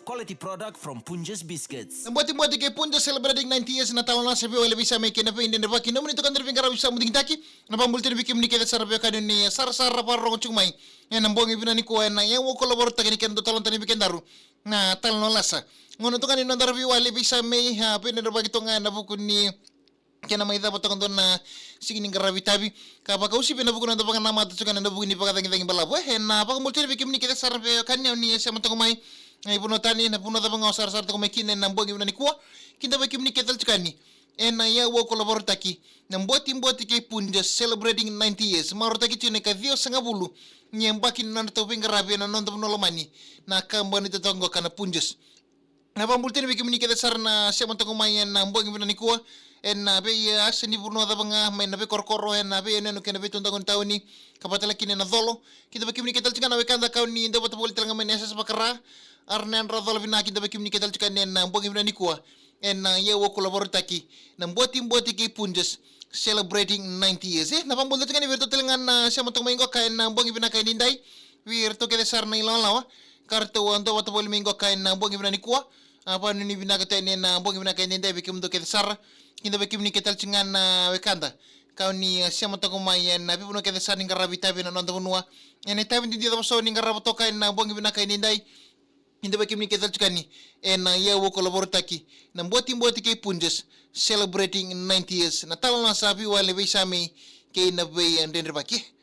quality product from Punja's Biscuits. Mboti ke Punja celebrating 90 years na TALANOA sa VEIWALI-NA kina VEIDREDREVAKI na munito kandir vingara bisa muding taki na pambultir bikim ni keda sarabyo kanuni sar parro chumai na mbongi binani ko na yang wo kolabor takini kendo talon tani bikendaru na TALANOA LASA ngono to kanino ndar VEIWALI-NA ha VEIDREDREVAKI to nga na bukuni kena maida potong na sigini garavitabi kapa kausi pena buku na tapangan nama tu kan na buku ni pakatangi balabu na pakamultir bikim ni keda sarabyo kanya ni sama to mai ipuno tani na puno tapang sar to mekin na mbongi binani ko kinda bikim ni keda chukani na ya wo kolabor taki na mboti ke Punja celebrating 90 years marota ki tune ka dio sanga bulu nyembaki nan to pingarabe na non to nolomani na kambani to tongo kana Punjas na pambultin bikim ni keda sarna sama to mayen na mbongi binani ko na be asni burno da banga may na be korkoro na be no kena be tundangon tawni kapatala kine na dolo kita be kimni ketal chikana be kanda kawni ndo bata bol telanga menesa bakara arnen radol bina kita be kimni ketal chikana na mbongi bina nikwa na yewo kolabor taki na mboti ke Punjas celebrating 90 years na pambol chikani verto telanga na sama to maingo kain na mbongi bina kain indai virto ke sar na ilalawa karto ando bata bol maingo kain na mbongi bina nikwa apa ni bina katene na mbongi bina kain indai be kimdo ke sar kinda bekim ni ketal cingan na wekanda kau ni siamo to kumayan na pipuno kete sa ning garabi tabi na nonto bunua ene tabi ndi da so ning garabo to kain na bongi bina kain indai kinda bekim ni ketal cikani na ya wo kolabor taki na mboti ke Punjas celebrating 90 years na TALANOA sa VEIWALI-NA ke na VEIDREDREVAKI